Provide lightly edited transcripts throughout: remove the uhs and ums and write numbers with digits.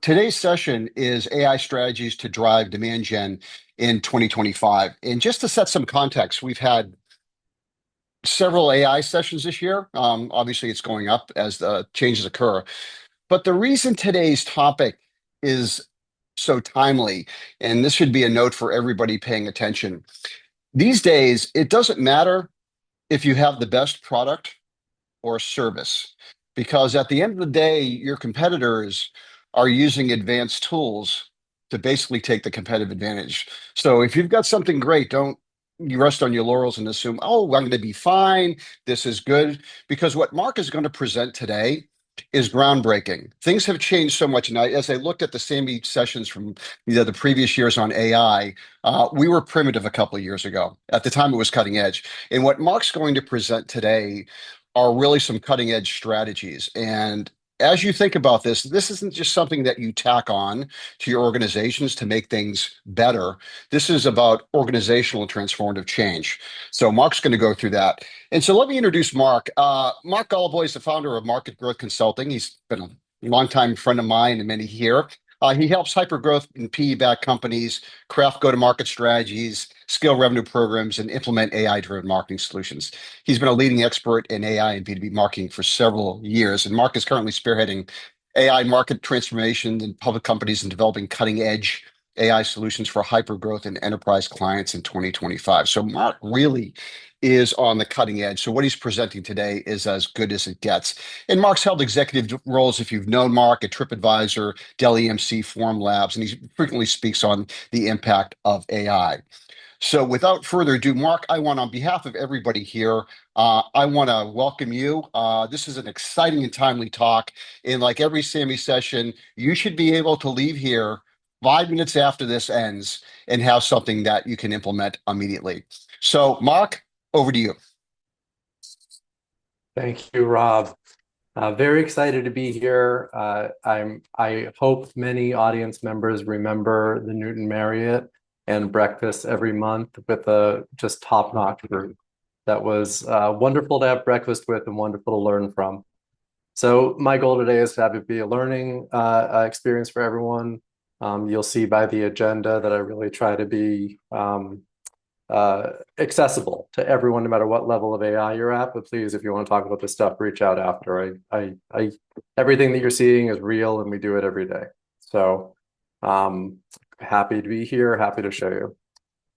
Today's session is AI strategies to drive demand gen in 2025. And just to set some context, we've had several AI sessions this year. Obviously, it's going up as the changes occur. But the reason today's topic is so timely, and this should be a note for everybody paying attention. These days, it doesn't matter if you have the best product or service. Because at the end of the day, your competitors are using advanced tools to basically take the competitive advantage. So if you've got something great, don't you rest on your laurels and assume, oh, I'm going to be fine. This is good. Because what Mark is going to present today is groundbreaking. Things have changed so much. And as I looked at the Sammy sessions from the previous years on AI, we were primitive a couple of years ago. At the time, it was cutting edge. And what Mark's going to present today are really some cutting edge strategies. And as you think about this, this isn't just something that you tack on to your organizations to make things better. This is about organizational and transformative change. So Mark's going to go through that. And so let me introduce Mark. Mark Gulliboy is the founder of Market Growth Consulting. He's been a longtime friend of mine and many here. He helps hypergrowth and PE-backed companies craft go-to-market strategies, scale revenue programs, and implement AI-driven marketing solutions. He's been a leading expert in AI and B2B marketing for several years, and Mark is currently spearheading AI market transformation in public companies and developing cutting-edge AI solutions for hypergrowth and enterprise clients in 2025. So Mark really is on the cutting edge. So what he's presenting today is as good as it gets. And Mark's held executive roles, if you've known Mark, at TripAdvisor, Dell EMC, Forum Labs, and he frequently speaks on the impact of AI. So without further ado, Mark, I want on behalf of everybody here, I want to welcome you. This is an exciting and timely talk. And like every Sammy session, you should be able to leave here 5 minutes after this ends and have something that you can implement immediately. So Mark, over to you. Thank you, Rob. Very excited to be here. I hope many audience members remember the Newton Marriott and breakfast every month with a just top-notch group. That was wonderful to have breakfast with and wonderful to learn from. So my goal today is to have it be a learning experience for everyone. You'll see by the agenda that I really try to be accessible to everyone, no matter what level of AI you're at. But please, if you want to talk about this stuff, reach out after. Everything that you're seeing is real, and we do it every day. So happy to be here, happy to show you.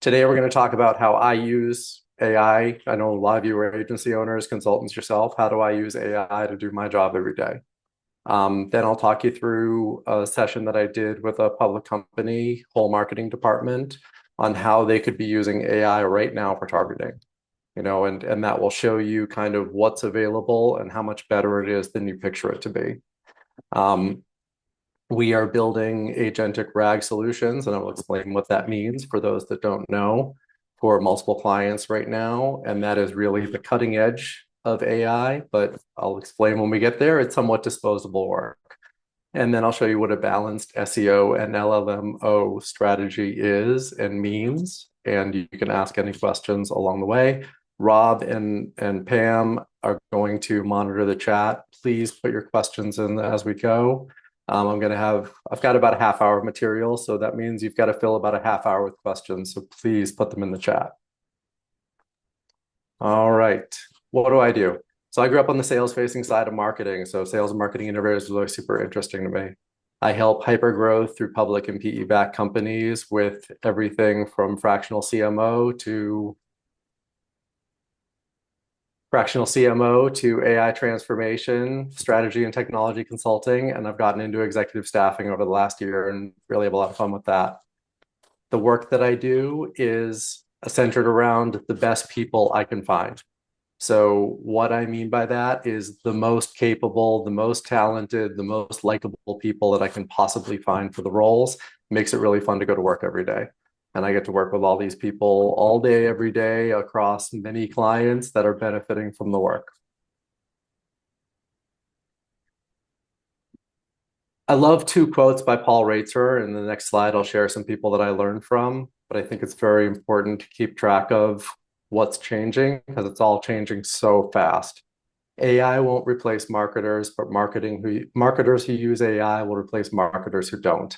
Today, we're going to talk about how I use AI. I know a lot of you are agency owners, consultants yourself. How do I use AI to do my job every day? Then I'll talk you through a session that I did with a public company, whole marketing department, on how they could be using AI right now for targeting, and that will show you kind of what's available and how much better it is than you picture it to be. We are building agentic RAG solutions, and I will explain what that means for those that don't know, for multiple clients right now. And that is really the cutting edge of AI, but I'll explain when we get there. It's somewhat disposable work. And then I'll show you what a balanced SEO and LLMO strategy is and means. And you can ask any questions along the way. Rob and Pam are going to monitor the chat. Please put your questions in as we go. I've got about a half hour of material, so that means you've got to fill about a half hour with questions. So please put them in the chat. All right, what do? So I grew up on the sales-facing side of marketing. So sales and marketing innovators is really super interesting to me. I help hypergrowth through public and PE-backed companies with everything from fractional CMO to AI transformation, strategy and technology consulting. And I've gotten into executive staffing over the last year and really have a lot of fun with that. The work that I do is centered around the best people I can find. So what I mean by that is the most capable, the most talented, the most likable people that I can possibly find for the roles. Makes it really fun to go to work every day. And I get to work with all these people all day, every day across many clients that are benefiting from the work. I love two quotes by Paul Reitzer. In the next slide, I'll share some people that I learned from, but I think it's very important to keep track of what's changing because it's all changing so fast. AI won't replace marketers, but marketers who use AI will replace marketers who don't.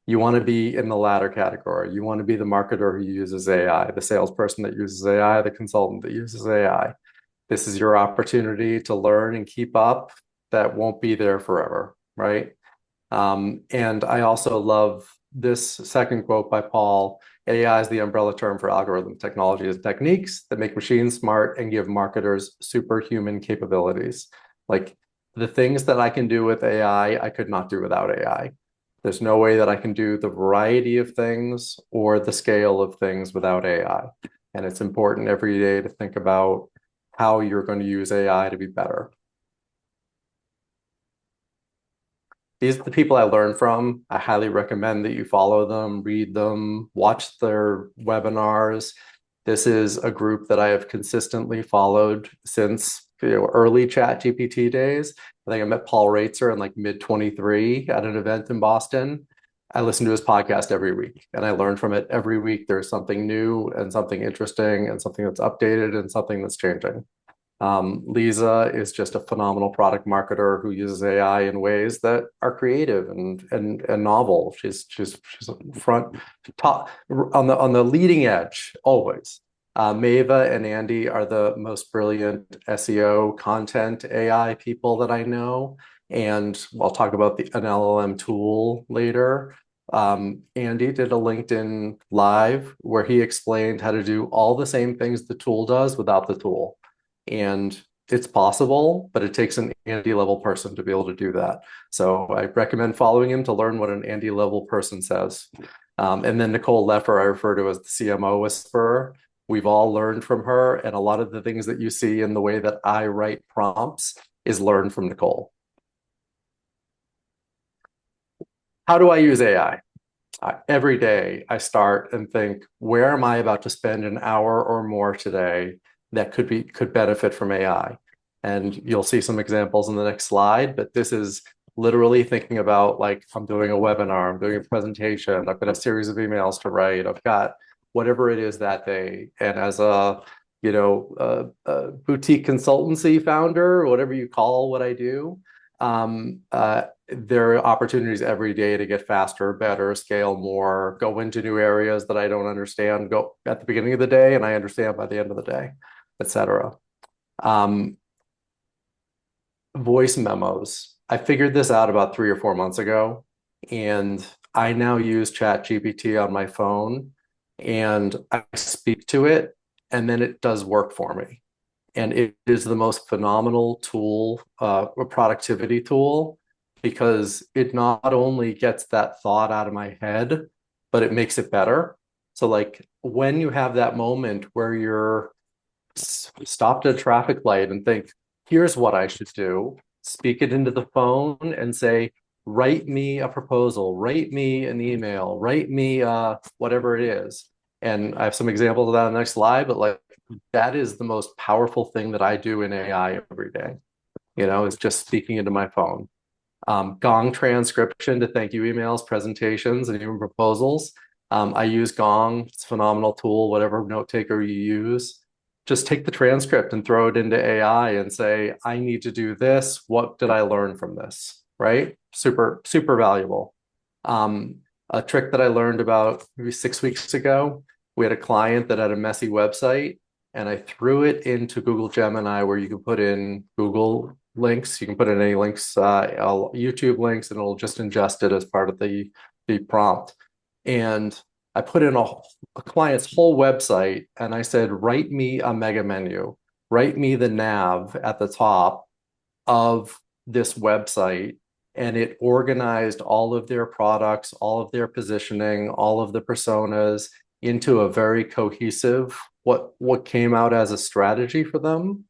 You want to be in the latter category. You want to be the marketer who uses AI, the salesperson that uses AI, the consultant that uses AI. This is your opportunity to learn and keep up. That won't be there forever, right? And I also love this second quote by Paul. AI is the umbrella term for algorithm technology as techniques that make machines smart and give marketers superhuman capabilities. Like the things that I can do with AI, I could not do without AI. There's no way that I can do the variety of things or the scale of things without AI. And it's important every day to think about how you're going to use AI to be better. These are the people I learned from. I highly recommend that you follow them, read them, watch their webinars. This is a group that I have consistently followed since early Chat GPT days. I think I met Paul Reitzer in like mid 23 at an event in Boston. I listen to his podcast every week and I learn from it every week. There's something new and something interesting and something that's updated and something that's changing. Lisa is just a phenomenal product marketer who uses AI in ways that are creative and novel. She's front top on the leading edge always. Maeva and Andy are the most brilliant SEO content AI people that I know, and I'll talk about an LLM tool later. Andy did a LinkedIn live where he explained how to do all the same things the tool does without the tool. And it's possible, but it takes an Andy level person to be able to do that. So I recommend following him to learn what an Andy level person says. And then Nicole Leffer, I refer to as the CMO whisperer. We've all learned from her, and a lot of the things that you see in the way that I write prompts is learned from Nicole. How do I use AI? Every day I start and think, where am I about to spend an hour or more today that could benefit from AI? And you'll see some examples in the next slide, but this is literally thinking about, like, I'm doing a webinar, I'm doing a presentation, I've got a series of emails to write, I've got whatever it is that day. And as a boutique consultancy founder, or whatever you call what I do, there are opportunities every day to get faster, better, scale more, go into new areas that I don't understand, go at the beginning of the day, and I understand by the end of the day, etc. Voice memos. I figured this out about 3 or 4 months ago, and I now use ChatGPT on my phone, and I speak to it, and then it does work for me. And it is the most phenomenal tool, a productivity tool, because it not only gets that thought out of my head, but it makes it better. So like when you have that moment where you're stopped at a traffic light and think, here's what I should do, speak it into the phone and say, write me a proposal, write me an email, write me whatever it is. And I have some examples of that on the next slide, but like that is the most powerful thing that I do in AI every day, is just speaking into my phone. Gong transcription to thank you emails, presentations, and even proposals. I use Gong. It's a phenomenal tool, whatever note taker you use. Just take the transcript and throw it into AI and say, I need to do this. What did I learn from this? Right? Super, super valuable. A trick that I learned about maybe 6 weeks ago, we had a client that had a messy website, and I threw it into Google Gemini, where you can put in Google links. You can put in any links, YouTube links, and it'll just ingest it as part of the prompt. And I put in a client's whole website, and I said, write me a mega menu, write me the nav at the top of this website. And it organized all of their products, all of their positioning, all of the personas into a very cohesive, what came out as a strategy for them,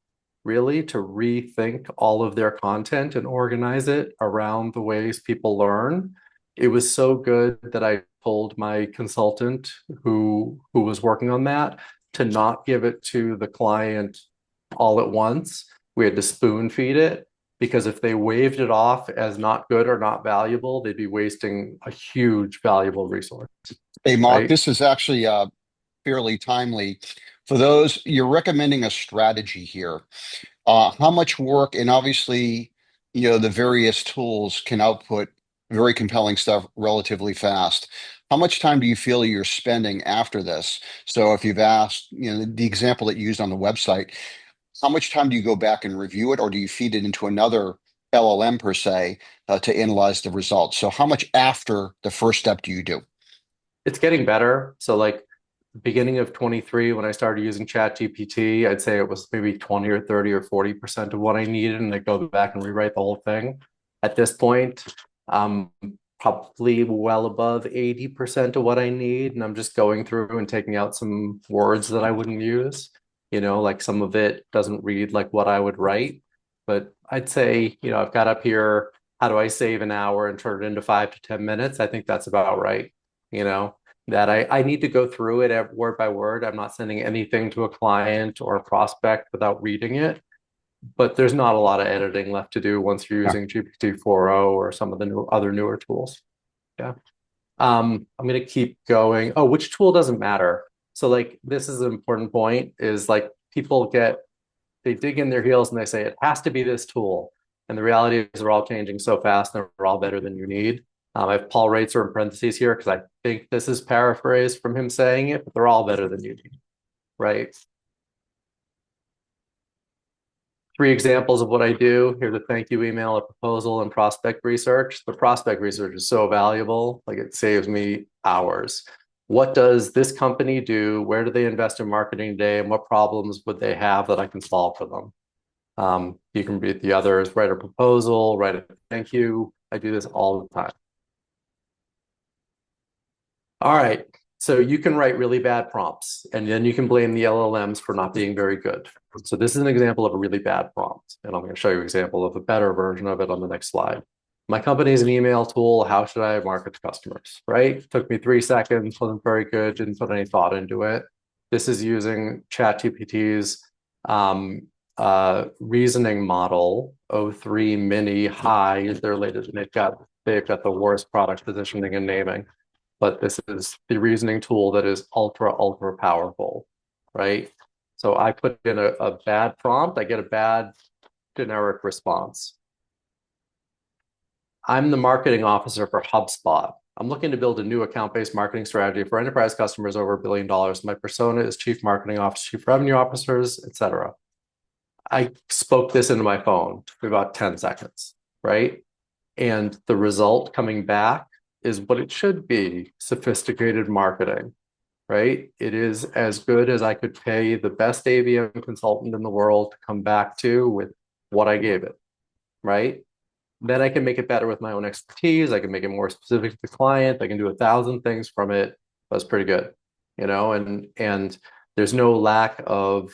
really, to rethink all of their content and organize it around the ways people learn. It was so good that I told my consultant who was working on that to not give it to the client all at once. We had to spoon feed it, because if they waved it off as not good or not valuable, they'd be wasting a huge valuable resource. Hey, Mark, Right? this is actually fairly timely. For those, you're recommending a strategy here. How much work, and obviously, the various tools can output very compelling stuff relatively fast. How much time do you feel you're spending after this? So if you've asked, the example that you used on the website, how much time do you go back and review it, or do you feed it into another LLM per se, to analyze the results? So how much after the first step do you do? It's getting better. So like beginning of 23, when I started using ChatGPT, I'd say it was maybe 20 or 30 or 40% of what I needed, and I go back and rewrite the whole thing. At this point, probably well above 80% of what I need, and I'm just going through and taking out some words that I wouldn't use. Like some of it doesn't read like what I would write. But I'd say, I've got up here, how do I save an hour and turn it into 5 to 10 minutes? I think that's about right. You know, that I need to go through it word by word. I'm not sending anything to a client or a prospect without reading it. But there's not a lot of editing left to do once you're Yeah. using GPT 4.0 or some of the other newer tools. Yeah. I'm gonna keep going. Oh, which tool doesn't matter? So like this is an important point, is like people they dig in their heels and they say it has to be this tool. And the reality is they're all changing so fast and they're all better than you need. I have Paul Reitzer in parentheses here because I think this is paraphrased from him saying it, but they're all better than you need, right? 3 examples of what I do. Here's a thank you email, a proposal, and prospect research. The prospect research is so valuable, like it saves me hours. What does this company do? Where do they invest in marketing today? And what problems would they have that I can solve for them? You can read the others, write a proposal, write a thank you. I do this all the time. All right. So you can write really bad prompts, and then you can blame the LLMs for not being very good. So this is an example of a really bad prompt, and I'm going to show you an example of a better version of it on the next slide. My company is an email tool. How should I market to customers, right? Took me 3 seconds, wasn't very good, didn't put any thought into it. This is using ChatGPT's reasoning model, O3 Mini High is their latest, and they've got the worst product positioning and naming. But this is the reasoning tool that is ultra, ultra powerful, right? So I put in a bad prompt, I get a bad generic response. I'm the marketing officer for HubSpot. I'm looking to build a new account-based marketing strategy for enterprise customers over $1 billion. My persona is chief marketing officer, chief revenue officers, etc. I spoke this into my phone for about 10 seconds, right? And the result coming back is what it should be: sophisticated marketing, right? It is as good as I could pay the best ABM consultant in the world to come back to with what I gave it, right? Then I can make it better with my own expertise. I can make it more specific to the client. I can do 1,000 things from it. That's pretty good, and there's no lack of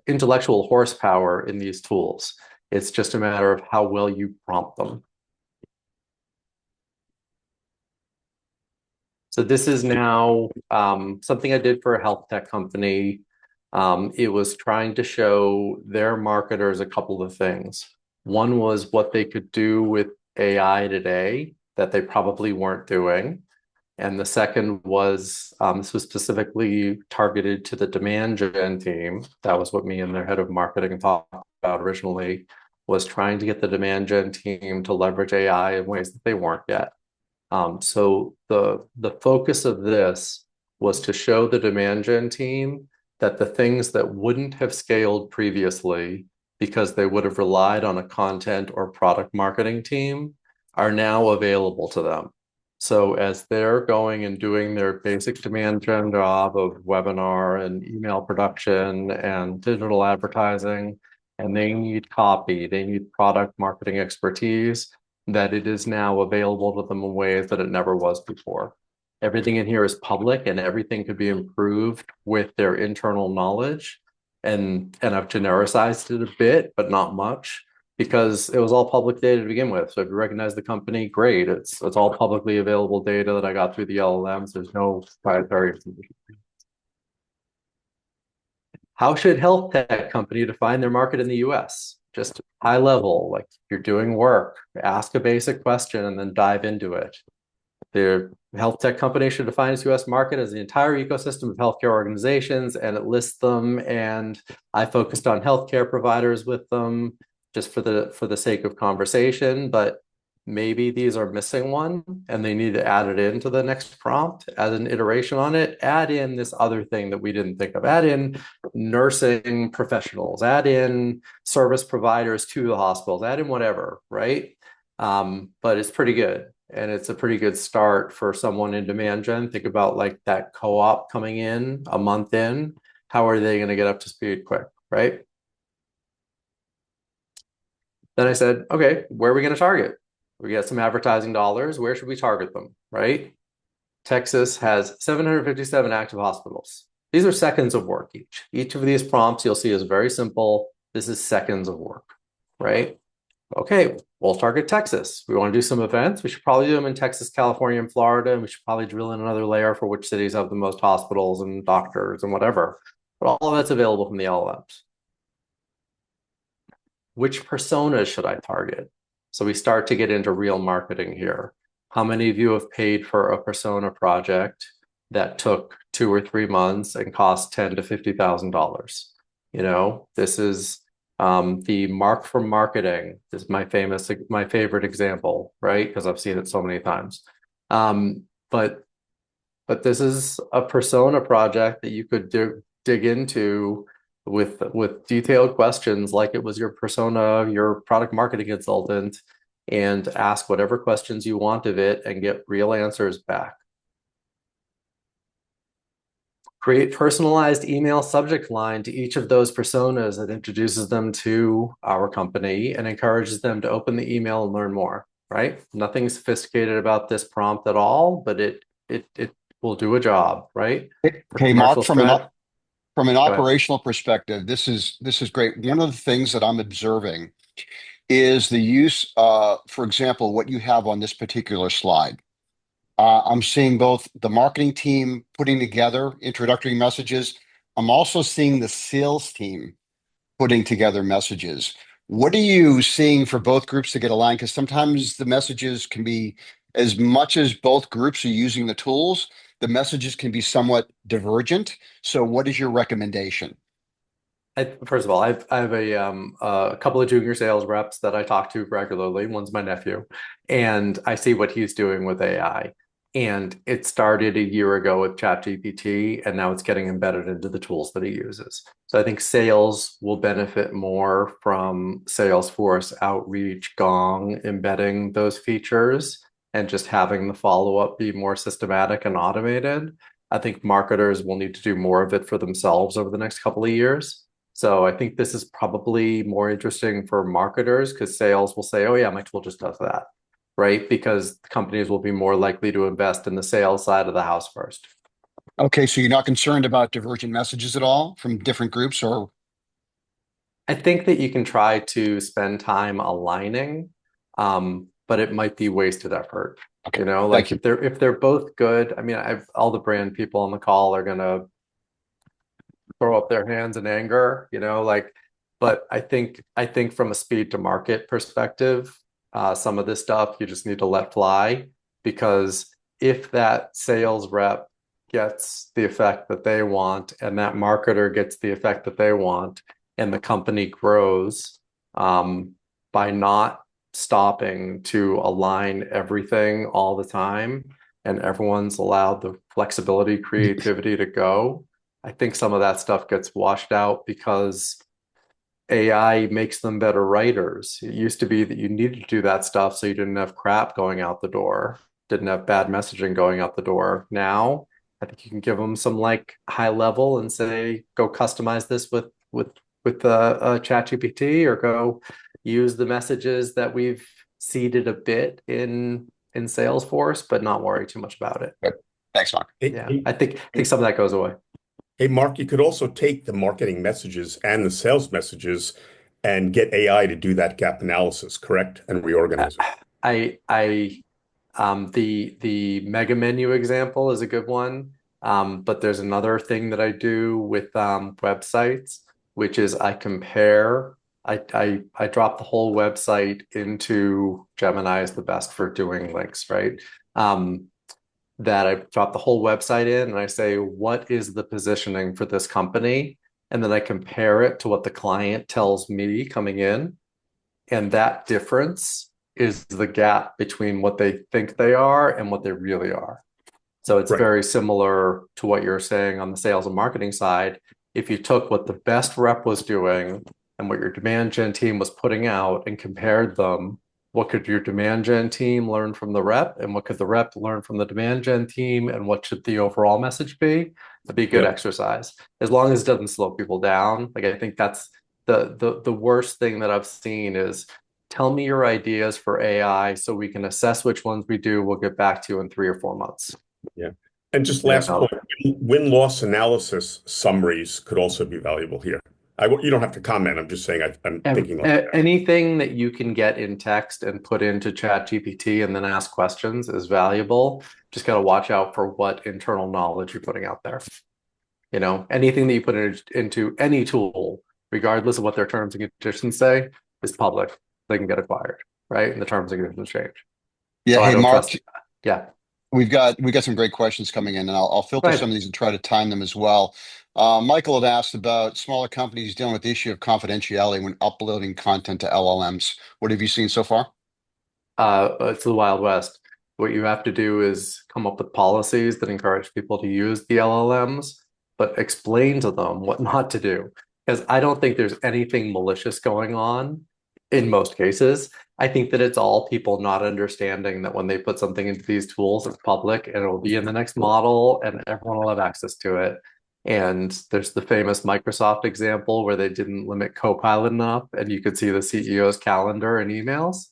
intellectual horsepower in these tools. It's just a matter of how well you prompt them. So this is now something I did for a health tech company. It was trying to show their marketers a couple of things. One was what they could do with AI today that they probably weren't doing. And the second was, this was specifically targeted to the demand gen team. That was what me and their head of marketing talked about originally, was trying to get the demand gen team to leverage AI in ways that they weren't yet. So the focus of this was to show the demand gen team that the things that wouldn't have scaled previously because they would have relied on a content or product marketing team are now available to them. So as they're going and doing their basic demand gen job of webinar and email production and digital advertising, and they need copy, they need product marketing expertise, that it is now available to them in ways that it never was before. Everything in here is public, and everything could be improved with their internal knowledge. And I've genericized it a bit, but not much, because it was all public data to begin with. So if you recognize the company, great. It's all publicly available data that I got through the LLMs. There's no proprietary information. How should health tech company define their market in the US? Just high level, like you're doing work, ask a basic question and then dive into it. the health tech company should define its US market as the entire ecosystem of healthcare organizations, and it lists them. And I focused on healthcare providers with them just for the sake of conversation, but maybe these are missing one and they need to add it into the next prompt as an iteration on it. Add in this other thing that we didn't think of. Add in nursing professionals, add in service providers to the hospitals, add in whatever, right? But it's pretty good. And it's a pretty good start for someone in demand gen. Think about like that co-op coming in a month in. How are they going to get up to speed quick, right? Then I said, okay, where are we going to target? We get some advertising dollars. Where should we target them, right? Texas has 757 active hospitals. These are seconds of work each. Each of these prompts you'll see is very simple. This is seconds of work, right? Okay, we'll target Texas. We want to do some events. We should probably do them in Texas, California, and Florida. And we should probably drill in another layer for which cities have the most hospitals and doctors and whatever. But all of that's available from the LLMs. Which personas should I target? So we start to get into real marketing here. How many of you have paid for a persona project that took 2 or 3 months and cost $10,000 to $50,000? You know, this is the mark for marketing. This is my favorite example, right? Because I've seen it so many times. But this is a persona project that you could dig into with detailed questions, like it was your persona, your product marketing consultant, and ask whatever questions you want of it and get real answers back. Create personalized email subject line to each of those personas that introduces them to our company and encourages them to open the email and learn more, right? Nothing sophisticated about this prompt at all, but it will do a job, right? Okay, Mark, from an Go ahead. operational perspective, this is great. One of the things that I'm observing is the use, for example, what you have on this particular slide. I'm seeing both the marketing team putting together introductory messages. I'm also seeing the sales team putting together messages. What are you seeing for both groups to get aligned? Because sometimes the messages can be, as much as both groups are using the tools, the messages can be somewhat divergent. So what is your recommendation? First of all, I have a couple of junior sales reps that I talk to regularly. One's my nephew, and I see what he's doing with AI. And it started a year ago with ChatGPT, and now it's getting embedded into the tools that he uses. So I think sales will benefit more from Salesforce Outreach, Gong, embedding those features and just having the follow-up be more systematic and automated. I think marketers will need to do more of it for themselves over the next couple of years. So I think this is probably more interesting for marketers because sales will say, oh yeah, my tool just does that, right? Because companies will be more likely to invest in the sales side of the house first. Okay, so you're not concerned about divergent messages at all from different groups, or? I think that you can try to spend time aligning, but it might be wasted effort. Okay, You know, thank like you. if they're both good, I mean, all the brand people on the call are gonna throw up their hands in anger, you know, like, but I think from a speed to market perspective, some of this stuff you just need to let fly, because if that sales rep gets the effect that they want and that marketer gets the effect that they want and the company grows by not stopping to align everything all the time and everyone's allowed the flexibility, creativity to go, I think some of that stuff gets washed out because AI makes them better writers. It used to be that you needed to do that stuff so you didn't have crap going out the door, didn't have bad messaging going out the door. Now, I think you can give them some like high level and say, go customize this with ChatGPT, or go use the messages that we've seeded a bit in Salesforce, but not worry too much about it. Good. Thanks, Mark. Yeah, I think some of that goes away. Hey, Mark, you could also take the marketing messages and the sales messages and get AI to do that gap analysis, correct? And reorganize it. The mega menu example is a good one. But there's another thing that I do with websites, which is I drop the whole website into Gemini is the best for doing links, right? that I drop the whole website in and I say, what is the positioning for this company? And then I compare it to what the client tells me coming in. And that difference is the gap between what they think they are and what they really are. So it's very similar to what you're saying on the sales and marketing side. If you took what the best rep was doing and what your demand gen team was putting out and compared them, what could your demand gen team learn from the rep, and what could the rep learn from the demand gen team, and what should the overall message be? That'd be a good exercise, as long as it doesn't slow people down. Like, I think that's the worst thing that I've seen is, tell me your ideas for AI so we can assess which ones we do. We'll get back to you in 3 or 4 months. Yeah. And just last point, win-loss analysis summaries could also be valuable here. You don't have to comment. I'm just saying I'm thinking like that. Anything that you can get in text and put into ChatGPT and then ask questions is valuable. Just got to watch out for what internal knowledge you're putting out there. You know, anything that you put into any tool, regardless of what their terms and conditions say, is public. They can get acquired, right? And the terms and conditions change. Yeah. So Hey, Mark. Yeah. We've got some great questions coming in, and I'll filter some of these and try to time them as well. Michael had asked about smaller companies dealing with the issue of confidentiality when uploading content to LLMs. What have you seen so far? It's the Wild West. What you have to do is come up with policies that encourage people to use the LLMs, but explain to them what not to do. Because I don't think there's anything malicious going on in most cases. I think that it's all people not understanding that when they put something into these tools, it's public and it'll be in the next model and everyone will have access to it. And there's the famous Microsoft example where they didn't limit Copilot enough, and you could see the CEO's calendar and emails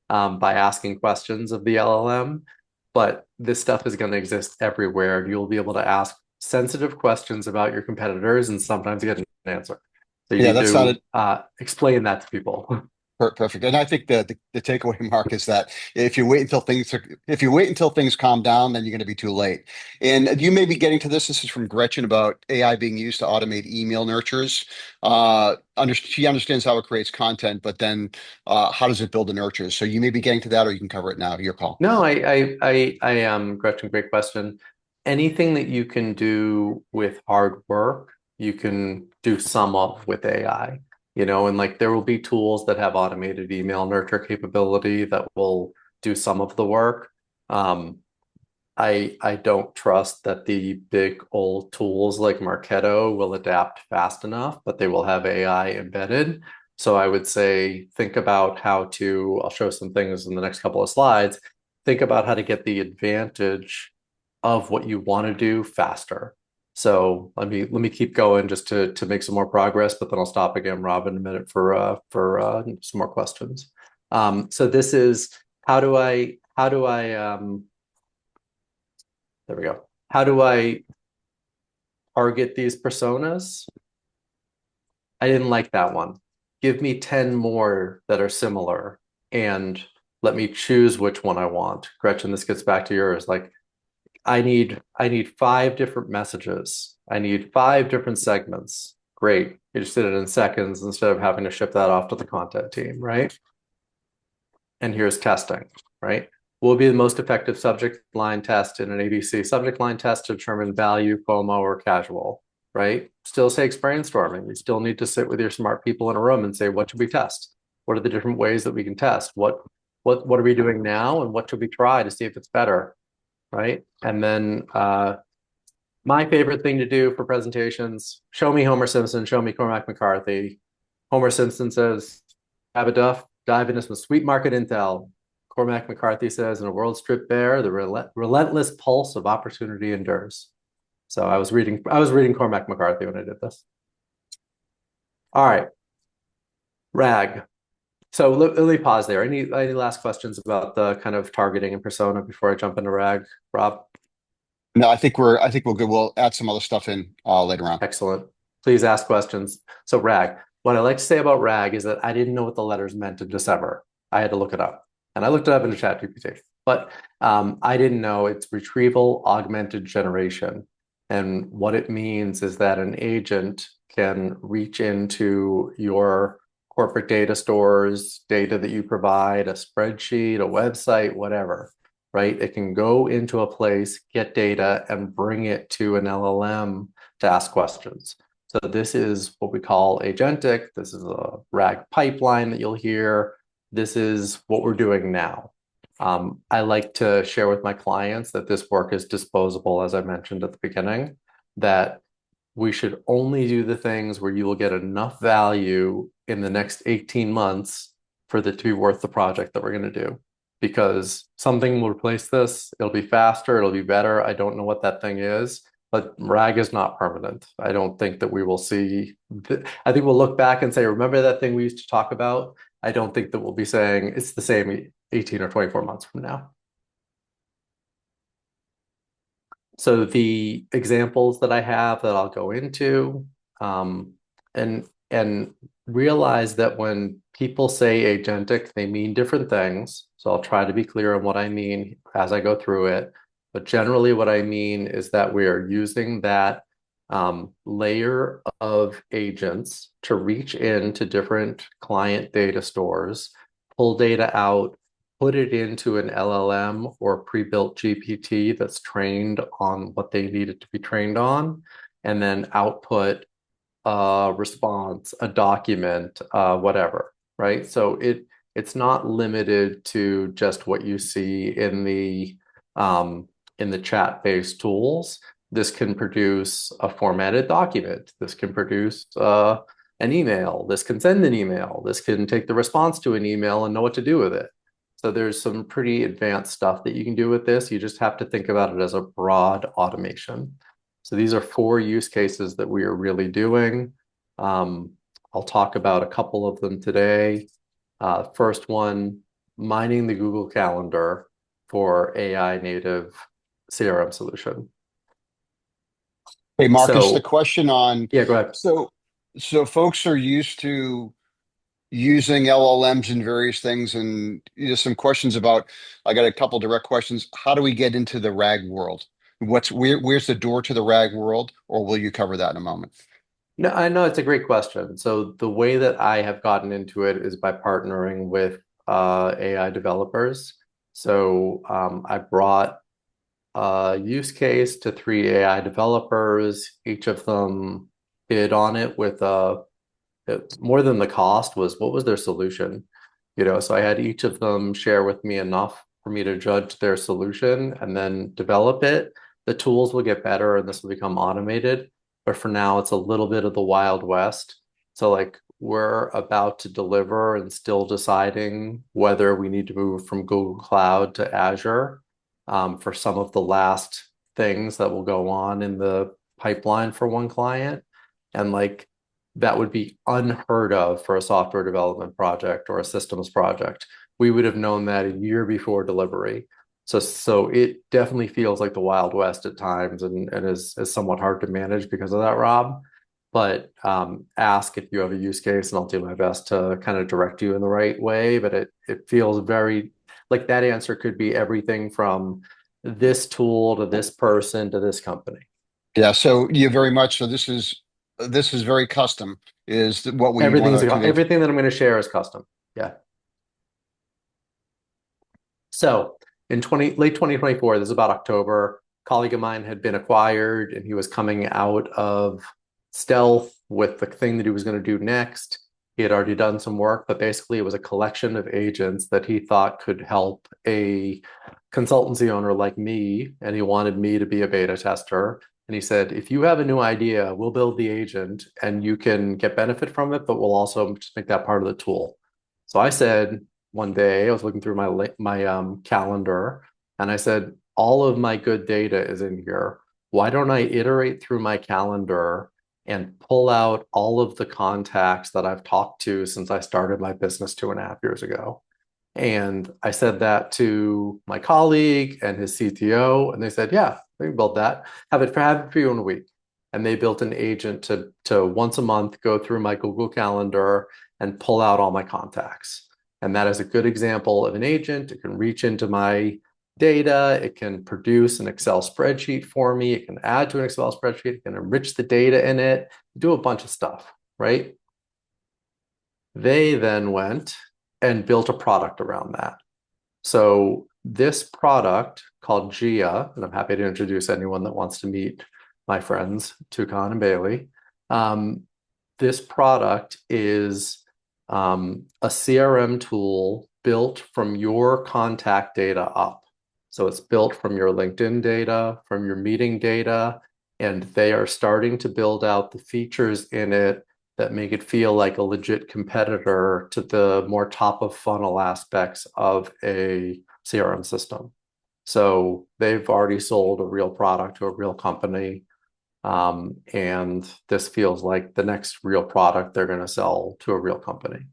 by asking questions of the LLM. But this stuff is going to exist everywhere. You'll be able to ask sensitive questions about your competitors and sometimes get an answer. So you need to explain that to people. Perfect. And I think the takeaway, Mark, is that if you wait until things calm down, then you're going to be too late. And you may be getting to this. This is from Gretchen about AI being used to automate email nurtures. She understands how it creates content, but then how does it build the nurtures? So you may be getting to that, or you can cover it now. Your call. No, I am, Gretchen. Great question. Anything that you can do with hard work, you can do some of with AI. You know, and like there will be tools that have automated email nurture capability that will do some of the work. I don't trust that the big old tools like Marketo will adapt fast enough, but they will have AI embedded. So I would say, think about how to, I'll show some things in the next couple of slides. Think about how to get the advantage of what you want to do faster. So let me keep going just to make some more progress, but then I'll stop again, Rob, in a minute for some more questions. So this is how do I there we go. How do I target these personas? I didn't like that one. Give me 10 more that are similar and let me choose which one I want. Gretchen, this gets back to yours. Like, I need 5 different messages. I need 5 different segments. Great. You just did it in seconds instead of having to ship that off to the content team, right? And here's testing, right? Will be the most effective subject line test in an ABC subject line test to determine value, FOMO, or casual, right? Still takes brainstorming. You still need to sit with your smart people in a room and say, what should we test? What are the different ways that we can test? What are we doing now, and what should we try to see if it's better? Right. And then my favorite thing to do for presentations, show me Homer Simpson, show me Cormac McCarthy. Homer Simpson says, have a duff, dive into some sweet market intel. Cormac McCarthy says, in a world stripped bare, the relentless pulse of opportunity endures. So I was reading Cormac McCarthy when I did this. All right. RAG. So let me pause there. Any last questions about the kind of targeting and persona before I jump into RAG, Rob? No, I think we're good. We'll add some other stuff in later on. Excellent. Please ask questions. So RAG. What I like to say about RAG is that I didn't know what the letters meant in December. I had to look it up, and I looked it up in ChatGPT. But I didn't know it's retrieval augmented generation, and what it means is that an agent can reach into your corporate data stores, data that you provide, a spreadsheet, a website, whatever, right? It can go into a place, get data, and bring it to an LLM to ask questions. So this is what we call agentic. This is a RAG pipeline that you'll hear. This is what we're doing now. I like to share with my clients that this work is disposable, as I mentioned at the beginning, that we should only do the things where you will get enough value in the next 18 months for it to be worth the project that we're going to do. Because something will replace this, it'll be faster, it'll be better. I don't know what that thing is, but RAG is not permanent. I don't think that we will see, I think we'll look back and say, remember that thing we used to talk about? I don't think that we'll be saying it's the same 18 or 24 months from now. So the examples that I have that I'll go into, and realize that when people say agentic, they mean different things. So I'll try to be clear on what I mean as I go through it. But generally what I mean is that we are using that layer of agents to reach into different client data stores, pull data out, put it into an LLM or pre-built GPT that's trained on what they need it to be trained on, and then output a response, a document, whatever, right? So it's not limited to just what you see in the chat-based tools. This can produce a formatted document. This can produce an email. This can send an email. This can take the response to an email and know what to do with it. So there's some pretty advanced stuff that you can do with this. You just have to think about it as a broad automation. So these are 4 use cases that we are really doing. I'll talk about a couple of them today. First one, mining the Google Calendar for AI native CRM solution. Hey, Marcus, the question on, yeah, go ahead. So folks are used to using LLMs in various things, and some questions about, I got a couple direct questions. How do we get into the RAG world? Where's the door to the RAG world, or will you cover that in a moment? No, I know it's a great question. So the way that I have gotten into it is by partnering with AI developers. So I brought a use case to 3 AI developers. Each of them bid on it with more than the cost was what was their solution. So I had each of them share with me enough for me to judge their solution and then develop it. The tools will get better and this will become automated, but for now it's a little bit of the Wild West. So like we're about to deliver and still deciding whether we need to move from Google Cloud to Azure for some of the last things that will go on in the pipeline for one client. And like that would be unheard of for a software development project or a systems project. We would have known that a year before delivery. So it definitely feels like the Wild West at times and is somewhat hard to manage because of that, Rob. But ask if you have a use case and I'll do my best to kind of direct you in the right way. But it feels very like that answer could be everything from this tool to this person to this company. Yeah, so you very much, so this is very custom, is what we everything want to everything that I'm going to share is custom. Yeah. So in late 2024, this is about October, a colleague of mine had been acquired and he was coming out of stealth with the thing that he was going to do next. He had already done some work, but basically it was a collection of agents that he thought could help a consultancy owner like me, and he wanted me to be a beta tester. And he said, if you have a new idea, we'll build the agent and you can get benefit from it, but we'll also just make that part of the tool. So I said, one day I was looking through my calendar and I said, all of my good data is in here. Why don't I iterate through my calendar and pull out all of the contacts that I've talked to since I started my business 2.5 years ago? And I said that to my colleague and his CTO, and they said, yeah, we can build that. Have it for you in a week. And they built an agent to once a month go through my Google Calendar and pull out all my contacts. And that is a good example of an agent. It can reach into my data. It can produce an Excel spreadsheet for me. It can add to an Excel spreadsheet. It can enrich the data in it, do a bunch of stuff, right? They then went and built a product around that. So this product called Gia, and I'm happy to introduce anyone that wants to meet my friends, Tukan and Bailey. This product is a CRM tool built from your contact data up. So it's built from your LinkedIn data, from your meeting data, and they are starting to build out the features in it that make it feel like a legit competitor to the more top of funnel aspects of a CRM system. So they've already sold a real product to a real company. And this feels like the next real product they're going to sell to a real company,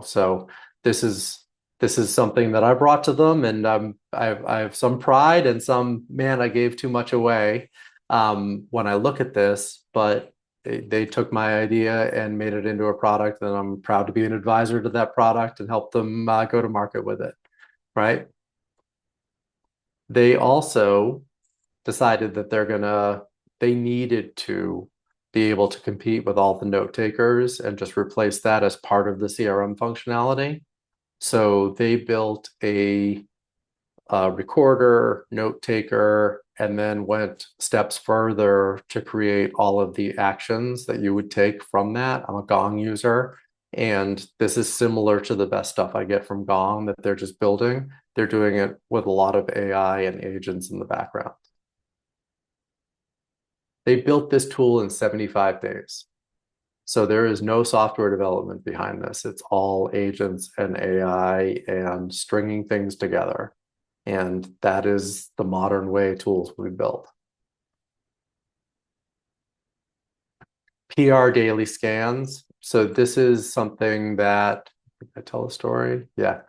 So this is something that I brought to them, and I have some pride and some, man, I gave too much away when I look at this, but they took my idea and made it into a product, and I'm proud to be an advisor to that product and help them go to market with it, right? They also decided that they needed to be able to compete with all the note takers and just replace that as part of the CRM functionality. So they built a recorder, note taker, and then went steps further to create all of the actions that you would take from that. I'm a Gong user, and this is similar to the best stuff I get from Gong that they're just building. They're doing it with a lot of AI and agents in the background. They built this tool in 75 days. So there is no software development behind this. It's all agents and AI and stringing things together. And that is the modern way tools will be built. PR daily scans. So this is something that, I tell a story? Yeah.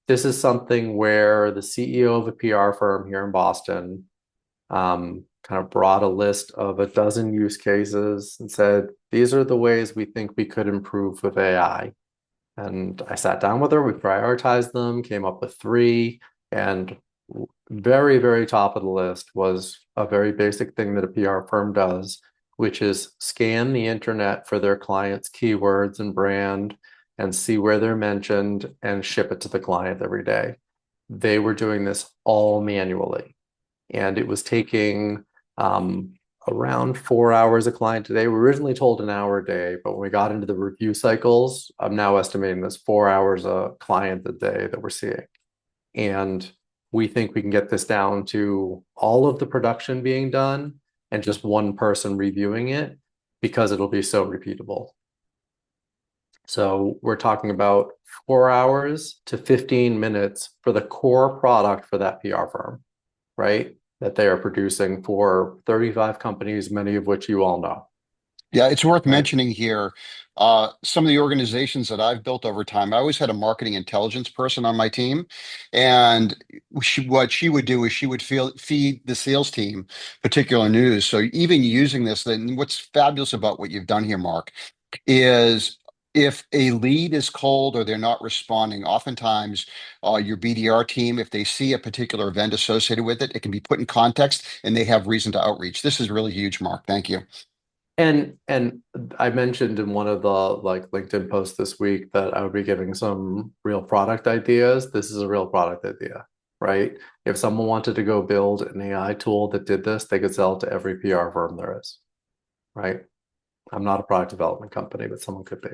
This is something where the CEO of a PR firm here in Boston kind of brought a list of a dozen use cases and said, these are the ways we think we could improve with AI. And I sat down with her, we prioritized them, came up with 3, and very, very top of the list was a very basic thing that a PR firm does, which is scan the internet for their clients' keywords and brand and see where they're mentioned and ship it to the client every day. They were doing this all manually, and it was taking around 4 hours a client a day. We were originally told an hour a day, but when we got into the review cycles, I'm now estimating this 4 hours a client a day that we're seeing. And we think we can get this down to all of the production being done and just one person reviewing it, because it'll be so repeatable. So we're talking about 4 hours to 15 minutes for the core product for that PR firm, right? That they are producing for 35 companies, many of which you all know. Yeah, it's worth mentioning here. Some of the organizations that I've built over time, I always had a marketing intelligence person on my team. And what she would do is she would feed the sales team particular news. So even using this, then what's fabulous about what you've done here, Mark, is if a lead is cold or they're not responding, oftentimes your BDR team, if they see a particular event associated with it, it can be put in context and they have reason to outreach. This is really huge, Mark. Thank you. And I mentioned in one of the LinkedIn posts this week that I would be giving some real product ideas. This is a real product idea, right? If someone wanted to go build an AI tool that did this, they could sell it to every PR firm there is, right? I'm not a product development company, but someone could be.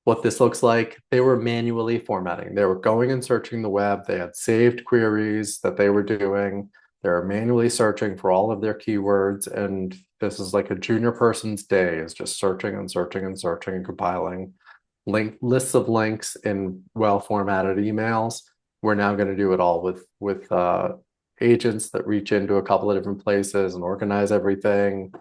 What this looks like, they were manually formatting. They were going and searching the web. They had saved queries that they were doing. They're manually searching for all of their keywords. And this is like a junior person's day, is just searching and searching and searching and compiling lists of links in well-formatted emails. We're now going to do it all with agents that reach into a couple of different places and organize everything.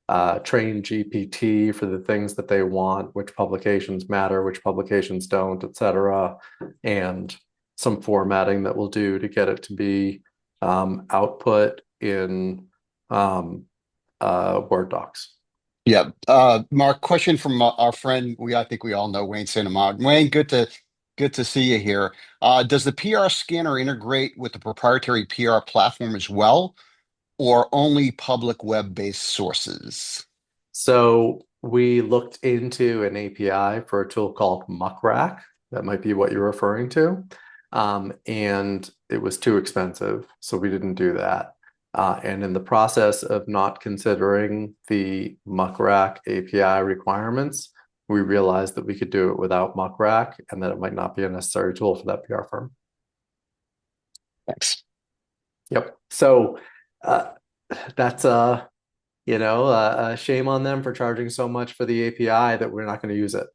Train GPT for the things that they want, which publications matter, which publications don't, etc. And some formatting that we'll do to get it to be output in Word docs. Yeah. Mark, question from our friend, I think we all know Wayne Sinema. Wayne, good to see you here. Does the PR scanner integrate with the proprietary PR platform as well, or only public web-based sources? So we looked into an API for a tool called Muckrack. That might be what you're referring to. and it was too expensive, so we didn't do that. And in the process of not considering the muckrack API requirements, we realized that we could do it without muckrack and that it might not be a necessary tool for that PR firm. Thanks. Yep. So that's shame on them for charging so much for the API that we're not going to use it.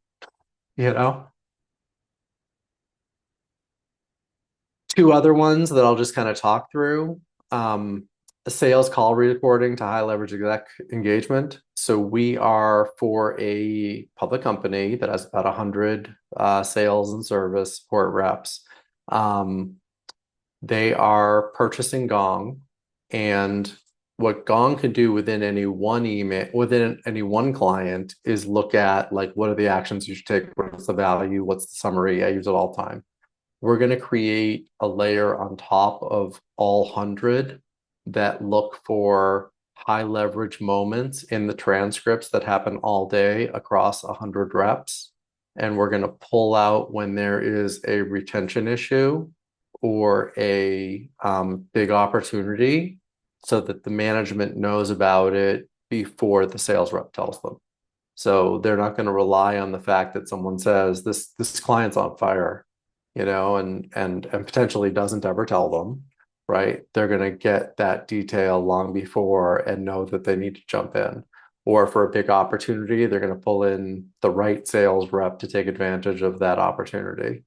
Two other ones that I'll just kind of talk through. A sales call recording to high leverage exec engagement. So we are for a public company that has about 100 sales and service support reps. They are purchasing Gong, and what Gong can do within any one email, within any one client, is look at like, what are the actions you should take? What's the value? What's the summary? I use it all the time. We're going to create a layer on top of all 100 that look for high leverage moments in the transcripts that happen all day across 100 reps. And we're going to pull out when there is a retention issue or a big opportunity so that the management knows about it before the sales rep tells them. So they're not going to rely on the fact that someone says this client's on fire, and potentially doesn't ever tell them, right? They're going to get that detail long before and know that they need to jump in. Or for a big opportunity, they're going to pull in the right sales rep to take advantage of that opportunity.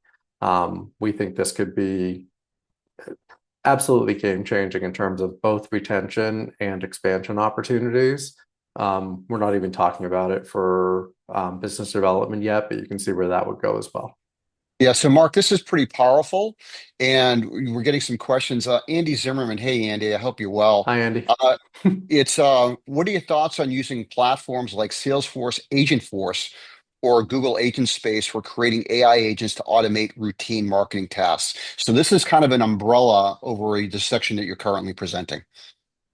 We think this could be absolutely game changing in terms of both retention and expansion opportunities. We're not even talking about it for business development yet, but you can see where that would go as well. Yeah, so Mark, this is pretty powerful, and we're getting some questions. Andy Zimmerman, hey Andy, I hope you're well. Hi Andy. What are your thoughts on using platforms like Salesforce Agentforce or Google Agent Space for creating AI agents to automate routine marketing tasks? So this is kind of an umbrella over the section that you're currently presenting.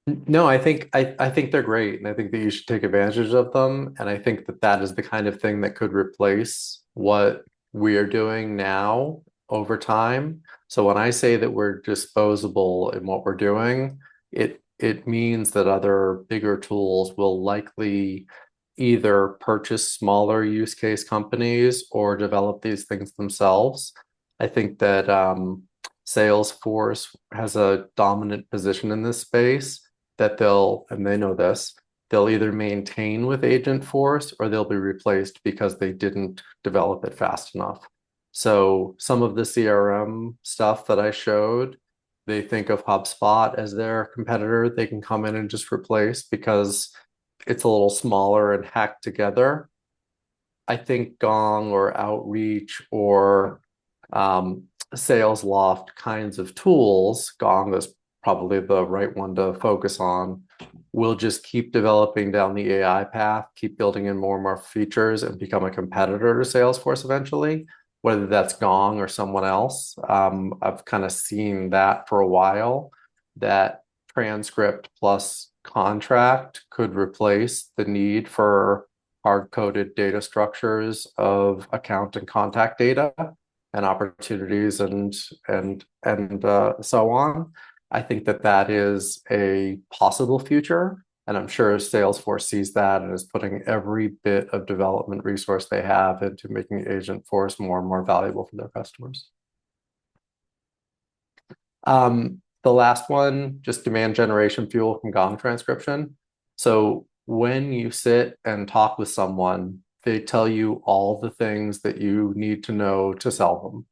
No, I think they're great, and I think that you should take advantage of them. And I think that is the kind of thing that could replace what we are doing now over time. So when I say that we're disposable in what we're doing, it means that other bigger tools will likely either purchase smaller use case companies or develop these things themselves. I think that Salesforce has a dominant position in this space that and they know this, they'll either maintain with Agentforce or they'll be replaced because they didn't develop it fast enough. So some of the CRM stuff that I showed, they think of HubSpot as their competitor. They can come in and just replace because it's a little smaller and hacked together. I think Gong or Outreach or SalesLoft kinds of tools, Gong is probably the right one to focus on, will just keep developing down the AI path, keep building in more and more features and become a competitor to Salesforce eventually, whether that's Gong or someone else. I've kind of seen that for a while, that transcript plus contract could replace the need for hard-coded data structures of account and contact data and opportunities and so on. I think that is a possible future, and I'm sure Salesforce sees that and is putting every bit of development resource they have into making Agentforce more and more valuable for their customers. The last one, just demand generation fuel from Gong transcription. So when you sit and talk with someone, they tell you all the things that you need to know to sell them.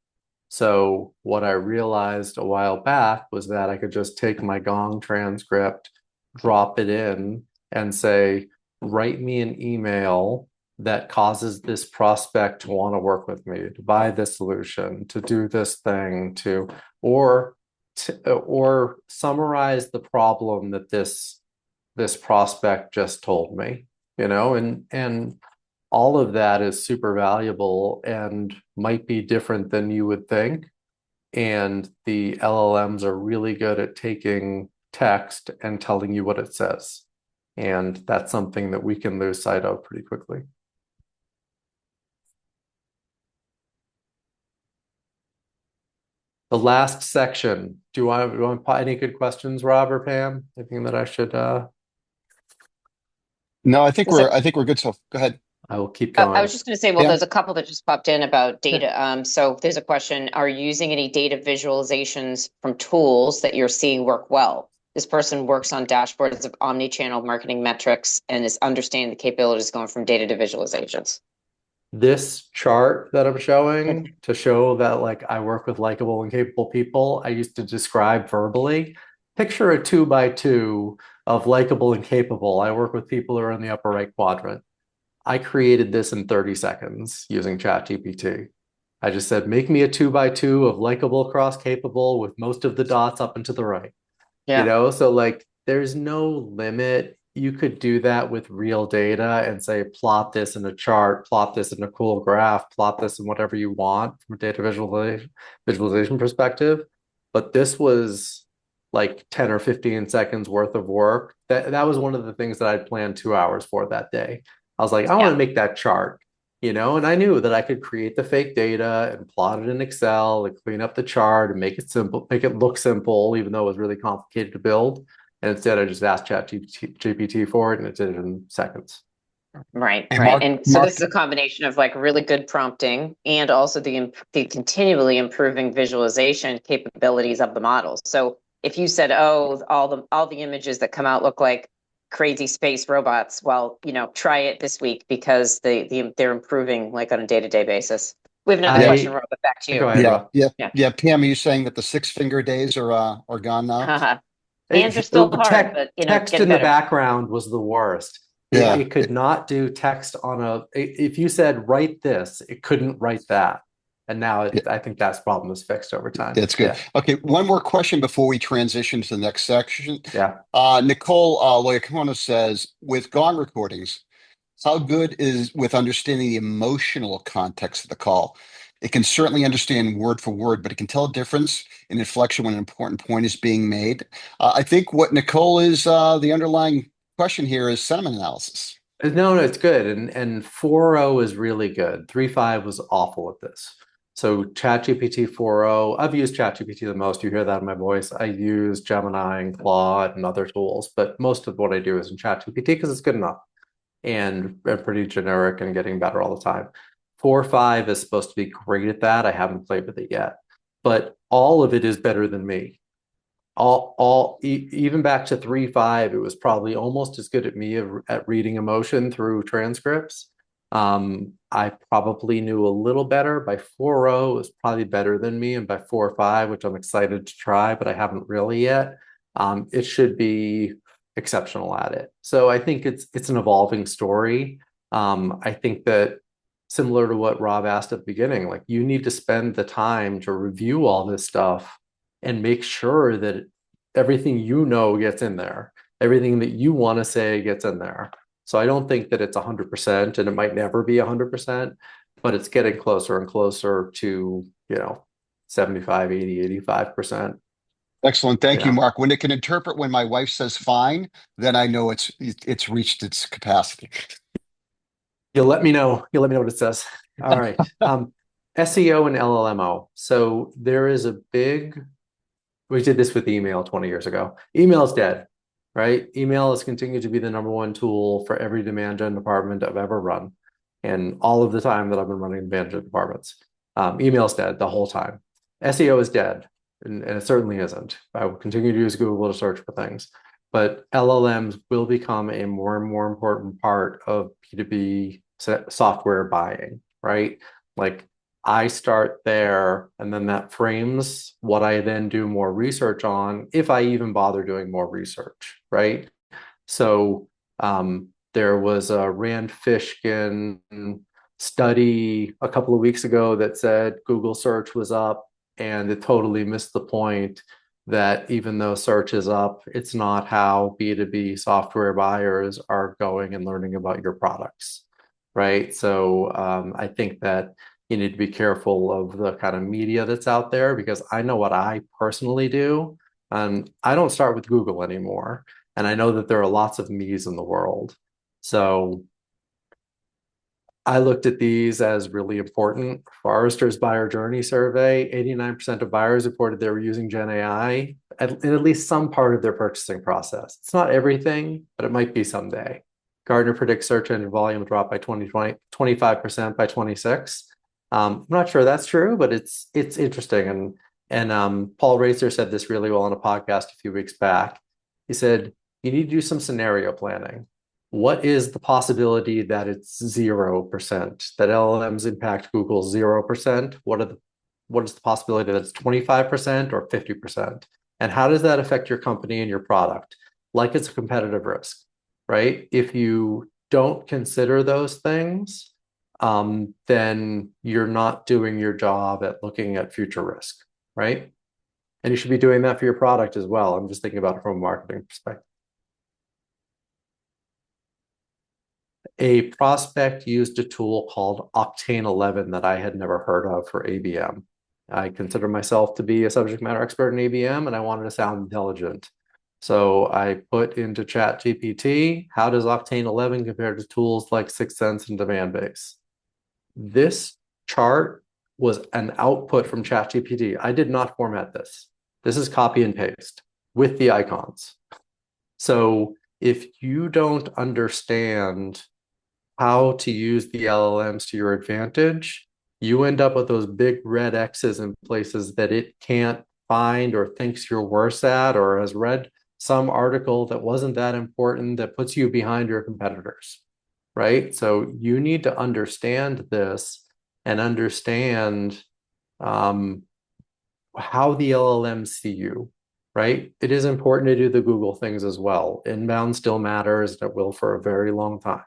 So what I realized a while back was that I could just take my Gong transcript, drop it in, and say, write me an email that causes this prospect to want to work with me, to buy this solution, to do this thing, or summarize the problem that this prospect just told me, and all of that is super valuable and might be different than you would think. And the LLMs are really good at taking text and telling you what it says. And that's something that we can lose sight of pretty quickly. The last section. Do you want any good questions, Rob or Pam? Anything that I should No, There's a, I think we're good. So go ahead. I will keep I going. was just going to say, well, Pam? there's a couple that just popped in about Yeah. data. So there's a question, are you using any data visualizations from tools that you're seeing work well? This person works on dashboards of omni-channel marketing metrics and is understanding the capabilities going from data to visualizations. This chart that I'm showing to show that like I work with likable and capable people, I used to describe verbally. Picture a 2x2 of likable and capable. I work with people who are in the upper right quadrant. I created this in 30 seconds using ChatGPT. I just said, make me a 2x2 of likable cross capable with most of the dots up and to the right. Yeah. So like there's no limit. You could do that with real data and say, plot this in a chart, plot this in a cool graph, plot this in whatever you want from a data visualization perspective. But this was like 10 or 15 seconds worth of work. That was one of the things that I'd planned 2 hours for that day. I was like, I want to make that chart, and I knew that I could create the fake data and plot it in Excel and clean up the chart and make it simple, make it look simple, even though it was really complicated to build. And instead, I just asked ChatGPT for it, and it did it in seconds. Right, Hey, right. Mark, And so this is a combination of like really good prompting and also the continually improving visualization capabilities of the models. So if you said, oh, all the images that come out look like crazy space robots, well, try it this week because they're improving like on a day-to-day basis. We have another question, Rob, but back to Go you. ahead, Rob. Yeah. Pam, are you saying that the 6 finger days are gone now? Haha. Hands are still hard, but Text getting in the better. background was the worst. Yeah. It could not do text if you said write this, it couldn't write that. And now I think that problem is fixed over time. That's good. Yeah. Okay, one more question before we transition to the next section. Yeah. Nicole Loyacono says, with Gone recordings, how good is with understanding the emotional context of the call? It can certainly understand word for word, but it can tell a difference in inflection when an important point is being made. I think what Nicole is the underlying question here is sentiment analysis. No, it's good. And 4.0 is really good. 3.5 was awful at this. So ChatGPT 4.0, I've used ChatGPT the most. You hear that in my voice. I use Gemini and Claude and other tools, but most of what I do is in ChatGPT because it's good enough and pretty generic and getting better all the time. 4.5 is supposed to be great at that. I haven't played with it yet, but all of it is better than me. Even back to 3.5, it was probably almost as good at me at reading emotion through transcripts. I probably knew a little better. By 4.0, it was probably better than me, and by 4.5, which I'm excited to try, but I haven't really yet, it should be exceptional at it. So I think it's an evolving story. I think that similar to what Rob asked at the beginning, like you need to spend the time to review all this stuff and make sure that everything gets in there. Everything that you want to say gets in there. So I don't think that it's 100%, and it might never be 100%, but it's getting closer and closer to, 75, 80, 85%. Excellent. Thank you, Mark. When it can interpret when my wife says fine, then I know it's reached its capacity. You'll let me know. You'll let me know what it says. All right. SEO and LLMO. So there is we did this with email 20 years ago. Email is dead, right? Email has continued to be the number one tool for every demand gen department I've ever run. And all of the time that I've been running demand gen departments, email is dead the whole time. SEO is dead, and it certainly isn't. I will continue to use Google to search for things. But LLMs will become a more and more important part of B2B software buying, right? Like I start there, and then that frames what I then do more research on, if I even bother doing more research, right? So there was a Rand Fishkin study a couple of weeks ago that said Google search was up, and it totally missed the point that even though search is up, it's not how B2B software buyers are going and learning about your products, right? So I think that you need to be careful of the kind of media that's out there, because I know what I personally do, and I don't start with Google anymore. And I know that there are lots of me's in the world. So I looked at these as really important. Forrester's buyer journey survey, 89% of buyers reported they were using Gen AI in at least some part of their purchasing process. It's not everything, but it might be someday. Gartner predicts search engine volume drop by 25% by 26. I'm not sure that's true, but it's interesting. And Paul Racer said this really well on a podcast a few weeks back. He said, you need to do some scenario planning. What is the possibility that it's 0%, that LLMs impact Google 0%? What is the possibility that it's 25% or 50%? And how does that affect your company and your product? Like it's a competitive risk, right? If you don't consider those things, then you're not doing your job at looking at future risk, right? And you should be doing that for your product as well. I'm just thinking about it from a marketing perspective. A prospect used a tool called Octane 11 that I had never heard of for ABM. I consider myself to be a subject matter expert in ABM, and I wanted to sound intelligent. So I put into ChatGPT, how does Octane 11 compare to tools like 6th Sense and Demandbase? This chart was an output from ChatGPT. I did not format this. This is copy and paste with the icons. So if you don't understand how to use the LLMs to your advantage, you end up with those big red X's in places that it can't find or thinks you're worse at, or has read some article that wasn't that important that puts you behind your competitors, right? So you need to understand this and understand how the LLMs see you, right? It is important to do the Google things as well. Inbound still matters, and it will for a very long time.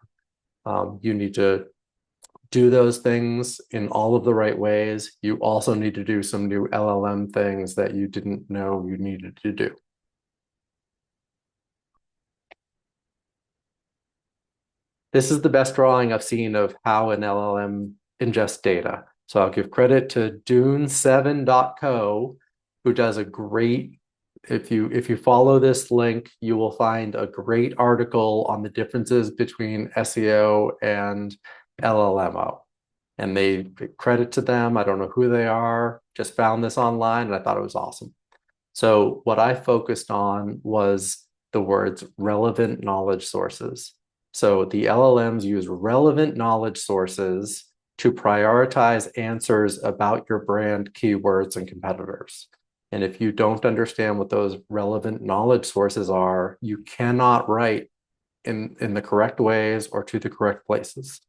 You need to do those things in all of the right ways. You also need to do some new LLM things that you didn't know you needed to do. This is the best drawing I've seen of how an LLM ingests data. So I'll give credit to Dune7.co, who does a great, if you follow this link, you will find a great article on the differences between SEO and LLMO. And they credit to them. I don't know who they are, just found this online and I thought it was awesome. So what I focused on was the words relevant knowledge sources. So the LLMs use relevant knowledge sources to prioritize answers about your brand, keywords, and competitors. And if you don't understand what those relevant knowledge sources are, you cannot write in the correct ways or to the correct places.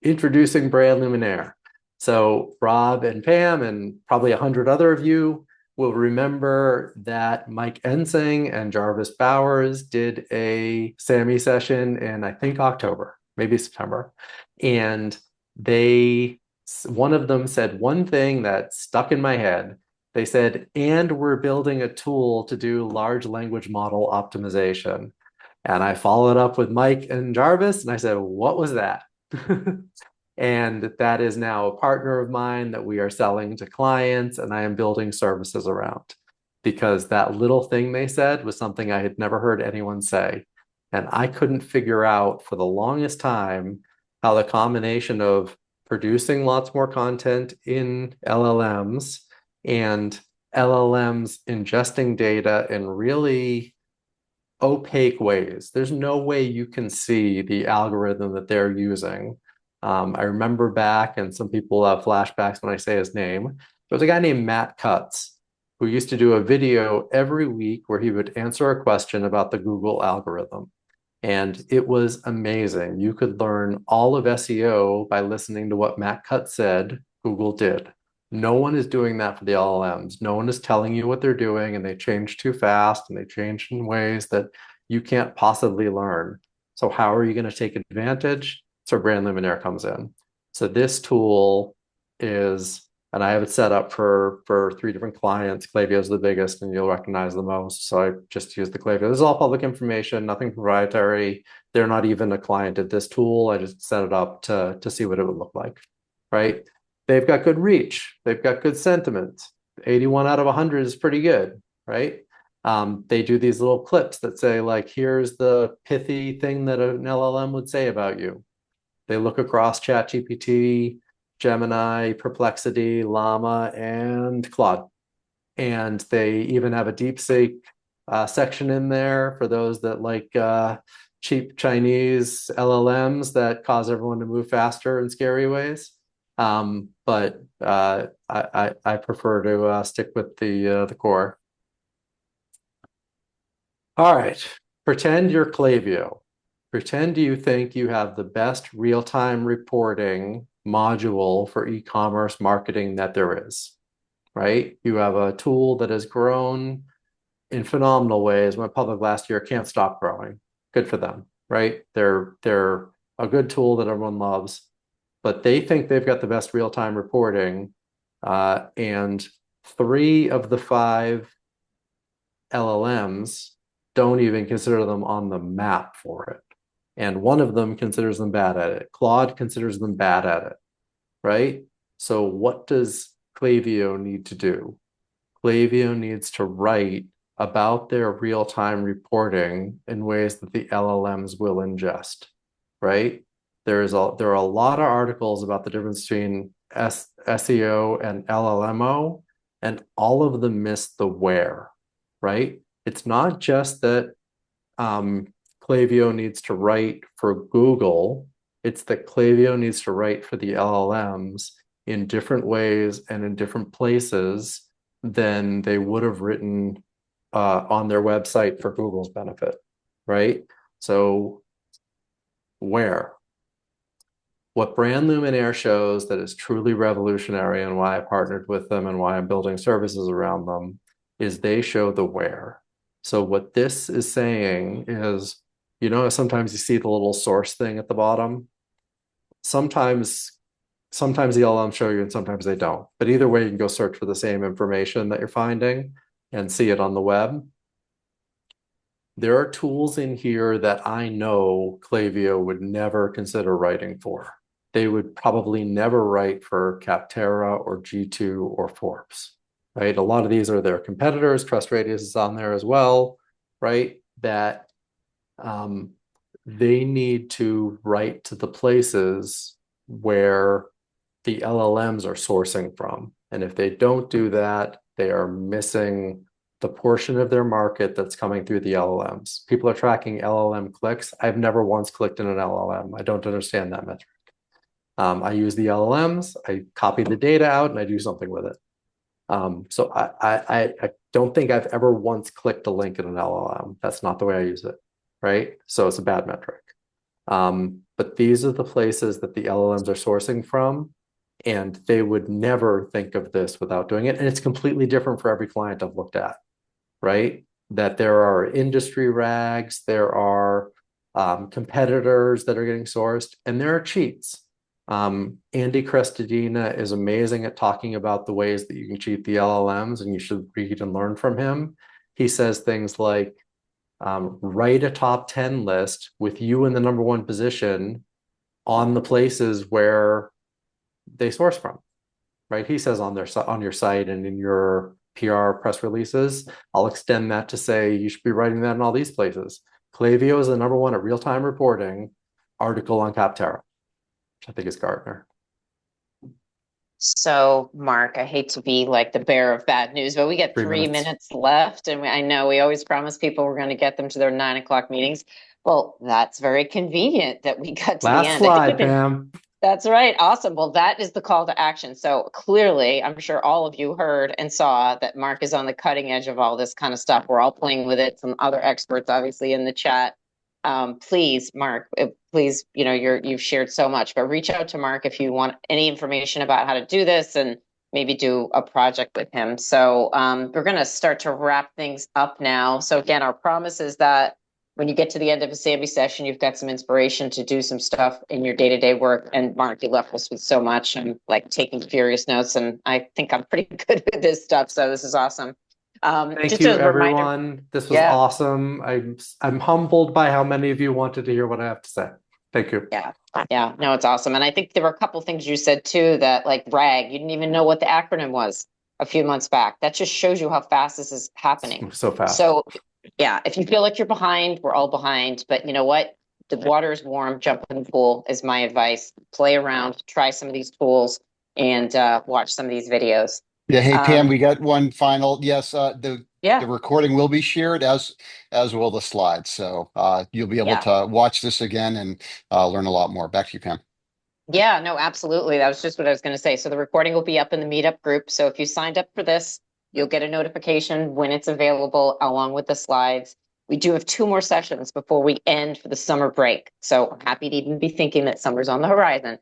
Introducing Brand Luminaire. So Rob and Pam and probably 100 other of you will remember that Mike Ensing and Jarvis Bowers did a SAMI session in, I think, October, maybe September. And one of them said one thing that stuck in my head. They said, and we're building a tool to do large language model optimization. And I followed up with Mike and Jarvis and I said, what was that? And that is now a partner of mine that we are selling to clients, and I am building services around, because that little thing they said was something I had never heard anyone say. And I couldn't figure out for the longest time how the combination of producing lots more content in LLMs and LLMs ingesting data in really opaque ways. There's no way you can see the algorithm that they're using. I remember back, and some people have flashbacks when I say his name. There was a guy named Matt Cutts who used to do a video every week where he would answer a question about the Google algorithm. And it was amazing. You could learn all of SEO by listening to what Matt Cutts said Google did. No one is doing that for the LLMs. No one is telling you what they're doing, and they change too fast, and they change in ways that you can't possibly learn. So how are you going to take advantage? So Brand Luminaire comes in. So this tool is, and I have it set up for 3 different clients. Klaviyo is the biggest, and you'll recognize the most. So I just use the Klaviyo. This is all public information, nothing proprietary. They're not even a client of this tool. I just set it up to see what it would look like, right? They've got good reach. They've got good sentiment. 81 out of 100 is pretty good, right? They do these little clips that say, like, here's the pithy thing that an LLM would say about you. They look across ChatGPT, Gemini, Perplexity, Llama, and Claude. And they even have a DeepSeek section in there for those that like cheap Chinese LLMs that cause everyone to move faster in scary ways. But I prefer to stick with the core. All right, pretend you're Klaviyo. Pretend you think you have the best real-time reporting module for e-commerce marketing that there is, right? You have a tool that has grown in phenomenal ways. Went public last year, can't stop growing. Good for them, right? They're a good tool that everyone loves, but they think they've got the best real-time reporting, and 3 of the 5 LLMs don't even consider them on the map for it. And one of them considers them bad at it. Claude considers them bad at it, right? So what does Klaviyo need to do? Klaviyo needs to write about their real-time reporting in ways that the LLMs will ingest, right? There are a lot of articles about the difference between SEO and LLMO, and all of them miss the where, right? It's not just that Klaviyo needs to write for Google, it's that Klaviyo needs to write for the LLMs in different ways and in different places than they would have written on their website for Google's benefit, right? So where? What Brand Luminaire shows that is truly revolutionary, and why I partnered with them and why I'm building services around them, is they show the where. So what this is saying is, you know, sometimes you see the little source thing at the bottom. Sometimes the LLMs show you and sometimes they don't. But either way, you can go search for the same information that you're finding and see it on the web. There are tools in here that I know Klaviyo would never consider writing for. They would probably never write for Capterra or G2 or Forbes, right? A lot of these are their competitors. Trust Radius is on there as well, right? That they need to write to the places where the LLMs are sourcing from. And if they don't do that, they are missing the portion of their market that's coming through the LLMs. People are tracking LLM clicks. I've never once clicked in an LLM. I don't understand that metric. I use the LLMs, I copy the data out, and I do something with it. So I don't think I've ever once clicked a link in an LLM. That's not the way I use it, right? So it's a bad metric. But these are the places that the LLMs are sourcing from, and they would never think of this without doing it. And it's completely different for every client I've looked at, right? That there are industry rags, there are competitors that are getting sourced, and there are cheats. Andy Crestodina is amazing at talking about the ways that you can cheat the LLMs, and you should read and learn from him. He says things like, write a top 10 list with you in the #1 position on the places where they source from, right? He says on your site and in your PR press releases. I'll extend that to say you should be writing that in all these places. Klaviyo is the #1 at real-time reporting article on Capterra, which I think is Gartner. So, Mark, I hate to be like the bearer of bad news, but we got 3 minutes left. And I know we always promise people we're going to get them to their 9 o'clock meetings. Well, that's very convenient that we got to the end. Last slide, Pam. That's right. Awesome. Well, that is the call to action. So clearly, I'm sure all of you heard and saw that Mark is on the cutting edge of all this kind of stuff. We're all playing with it. Some other experts, obviously, in the chat. Please, Mark, please, you know, you've shared so much, but reach out to Mark if you want any information about how to do this and maybe do a project with him. So we're going to start to wrap things up now. So again, our promise is that when you get to the end of a Sammy session, you've got some inspiration to do some stuff in your day-to-day work. And Mark, you left us with so much. I'm like taking furious notes, and I think I'm pretty good with this stuff. So this is awesome. Thank you, everyone. This was awesome. I'm humbled by how many of you wanted to hear what I have to say. Thank you. Yeah. No, it's awesome. And I think there were a couple things you said too that, like RAG, you didn't even know what the acronym was. a few months back. That just shows you how fast this is happening. So fast. So yeah, if you feel like you're behind, we're all behind. But you know what? The water is warm. Jump in the pool is my advice. Play around, try some of these tools, and watch some of these videos. Yeah. Hey, Pam, we got one final. Yes, the Yeah. recording will be shared as will the slides. So you'll be able to watch this again and learn a lot more. Back to you, Pam. Yeah, no, absolutely. That was just what I was going to say. So the recording will be up in the meetup group. So if you signed up for this, you'll get a notification when it's available along with the slides. We do have 2 more sessions before we end for the summer break. So I'm happy to even be thinking that summer's on the horizon.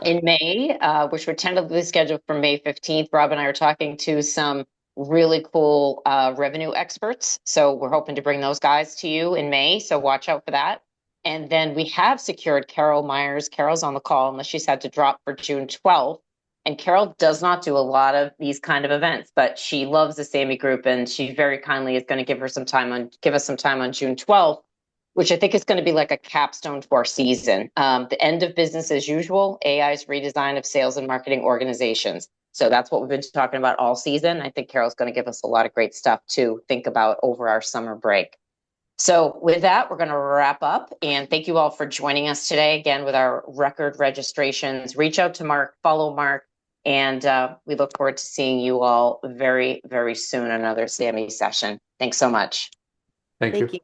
In May, which we're tentatively scheduled for May 15th, Rob and I are talking to some really cool revenue experts. So we're hoping to bring those guys to you in May. So watch out for that. And then we have secured Carol Myers. Carol's on the call unless she's had to drop for June 12th. And Carol does not do a lot of these kind of events, but she loves the SAMI group, and she very kindly is going to give us some time on June 12th, which I think is going to be like a capstone to our season. The end of business as usual, AI's redesign of sales and marketing organizations. So that's what we've been talking about all season. I think Carol's going to give us a lot of great stuff to think about over our summer break. So with that, we're going to wrap up, and thank you all for joining us today again with our record registrations. Reach out to Mark, follow Mark, and we look forward to seeing you all very, very soon. Another SAMI session. Thanks so much. Thank you.